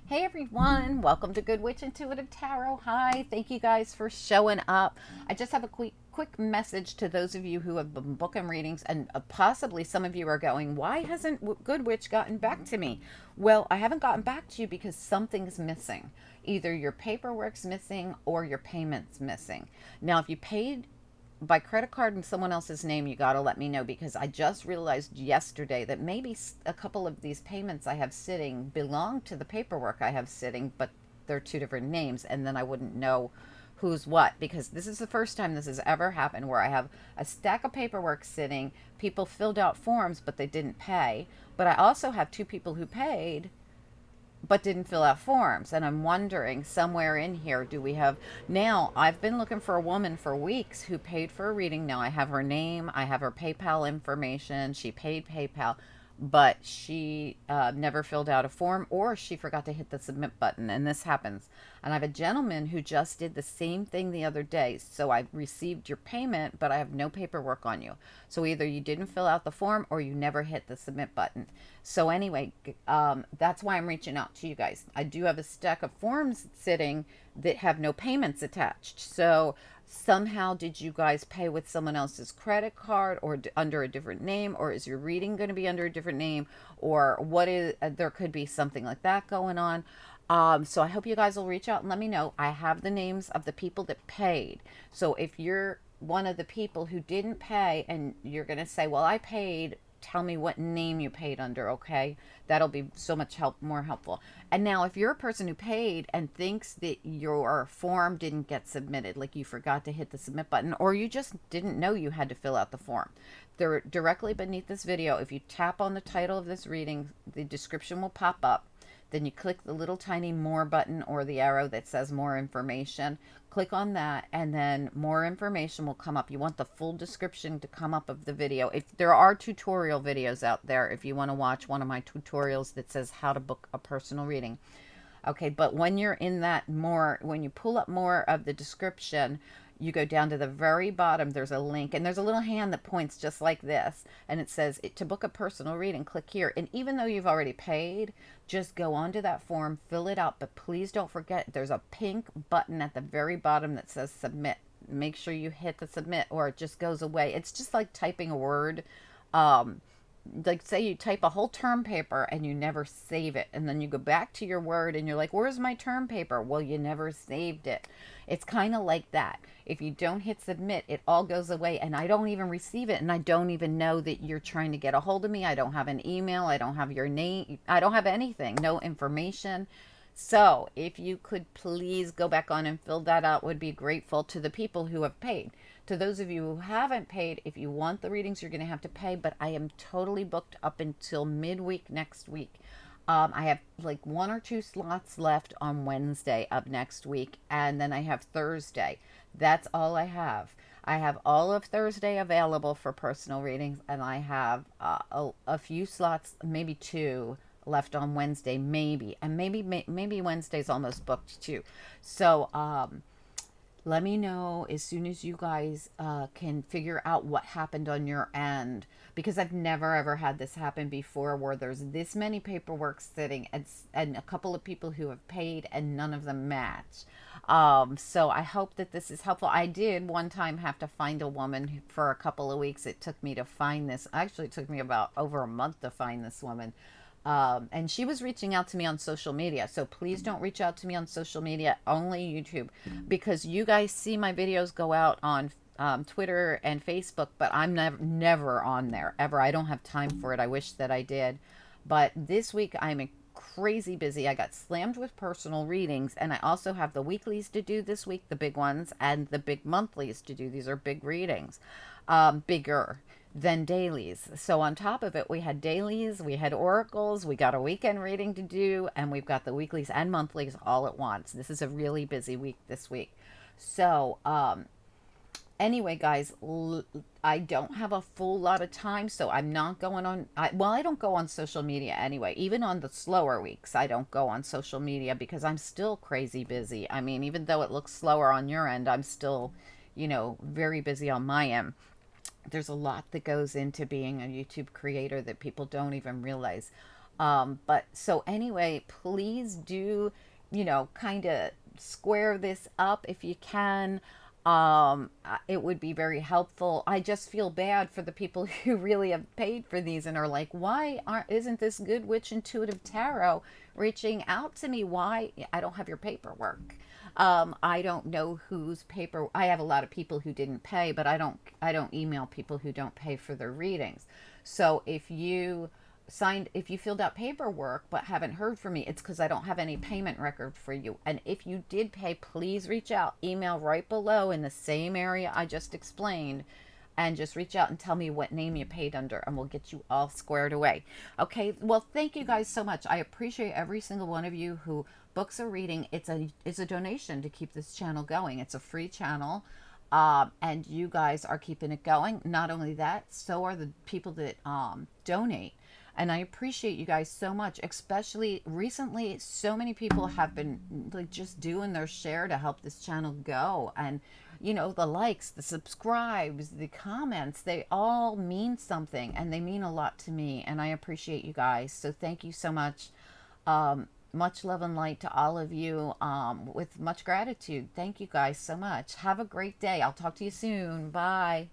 Hey everyone, welcome to Good Witch Intuitive Tarot. Hi, thank you guys for showing up. I just have a quick message to those of you who have been booking readings, and possibly some of you are going, why hasn't Good Witch gotten back to me? Well, I haven't gotten back to you because something's missing. Either your paperwork's missing or your payment's missing. Now, if you paid by credit card in someone else's name, you got to let me know, because I just realized yesterday that maybe a couple of these payments I have sitting belong to the paperwork I have sitting, but they're two different names, and then I wouldn't know who's what, because this is the first time this has ever happened where I have a stack of paperwork sitting, people filled out forms but they didn't pay, but I also have two people who paid but didn't fill out forms. And I'm wondering, somewhere in here, do we have, now I've been looking for a woman for weeks who paid for a reading. Now I have her name, I have her PayPal information, she paid PayPal, but she never filled out a form, or she forgot to hit the submit button. And this happens. And I have a gentleman who just did the same thing the other day. So I received your payment, but I have no paperwork on you. So either you didn't fill out the form or you never hit the submit button. So anyway, that's why I'm reaching out to you guys. I do have a stack of forms sitting that have no payments attached. So somehow, did you guys pay with someone else's credit card, or under a different name, or is your reading going to be under a different name, or what is, there could be something like that going on. So I hope you guys will reach out and let me know. I have the names of the people that paid. So if you're one of the people who didn't pay and you're going to say, well, I paid, tell me what name you paid under, okay? That'll be so much more helpful. And now, if you're a person who paid and thinks that your form didn't get submitted, like you forgot to hit the submit button, or you just didn't know you had to fill out the form, there, directly beneath this video, if you tap on the title of this reading, the description will pop up. Then you click the little tiny more button, or the arrow that says more information. Click on that, and then more information will come up. You want the full description to come up of the video. If there are tutorial videos out there, if you want to watch one of my tutorials that says how to book a personal reading. Okay, but when you're in that more, when you pull up more of the description, you go down to the very bottom, there's a link, and there's a little hand that points just like this, and it says, to book a personal reading, click here. And even though you've already paid, just go onto that form, fill it out, but please don't forget, there's a pink button at the very bottom that says submit. Make sure you hit the submit, or it just goes away. It's just like typing a word. Like, say you type a whole term paper and you never save it, and then you go back to your word and you're like, where's my term paper? Well, you never saved it. It's kind of like that. If you don't hit submit, it all goes away, and I don't even receive it, and I don't even know that you're trying to get a hold of me. I don't have an email, I don't have your name, I don't have anything, no information. So if you could please go back on and fill that out, would be grateful. To the people who have paid, to those of you who haven't paid, if you want the readings, you're going to have to pay, but I am totally booked up until midweek next week. I have like one or two slots left on Wednesday of next week, and then I have Thursday. That's all I have. I have all of Thursday available for personal readings, and I have a few slots, maybe two, left on Wednesday, maybe, and maybe Wednesday's almost booked too. So let me know as soon as you guys can figure out what happened on your end, because I've never ever had this happen before, where there's this many paperwork sitting, and a couple of people who have paid and none of them match. So I hope that this is helpful. I did one time have to find a woman for a couple of weeks. It took me to find this. Actually, it took me about over a month to find this woman. And she was reaching out to me on social media. So please don't reach out to me on social media, only YouTube, because you guys see my videos go out on Twitter and Facebook, but I'm never on there, ever. I don't have time for it. I wish that I did. But this week I'm crazy busy. I got slammed with personal readings, and I also have the weeklies to do this week, the big ones, and the big monthlies to do. These are big readings, bigger than dailies. So on top of it, we had dailies, we had oracles, we got a weekend reading to do, and we've got the weeklies and monthlies all at once. This is a really busy week this week. So anyway, guys, I don't have a full lot of time, so I'm not going on. I don't go on social media anyway. Even on the slower weeks, I don't go on social media because I'm still crazy busy. I mean, even though it looks slower on your end, I'm still, very busy on my end. There's a lot that goes into being a YouTube creator that people don't even realize. But so anyway, please do, kind of square this up if you can. It would be very helpful. I just feel bad for the people who really have paid for these and are like, why aren't isn't this Good Witch Intuitive Tarot reaching out to me? Why I don't have your paperwork. I don't know whose paper. I have a lot of people who didn't pay, but I don't email people who don't pay for their readings. So if you filled out paperwork but haven't heard from me, it's because I don't have any payment record for you. And if you did pay, please reach out. Email right below in the same area I just explained, and just reach out and tell me what name you paid under, and we'll get you all squared away. Okay, well, thank you guys so much. I appreciate every single one of you who books a reading. It's a donation to keep this channel going. It's a free channel. And you guys are keeping it going. Not only that, so are the people that donate. And I appreciate you guys so much. Especially recently, so many people have been like just doing their share to help this channel go. And the likes, the subscribes, the comments, they all mean something, and they mean a lot to me, and I appreciate you guys. So thank you so much. Much love and light to all of you, with much gratitude. Thank you guys so much. Have a great day. I'll talk to you soon. Bye.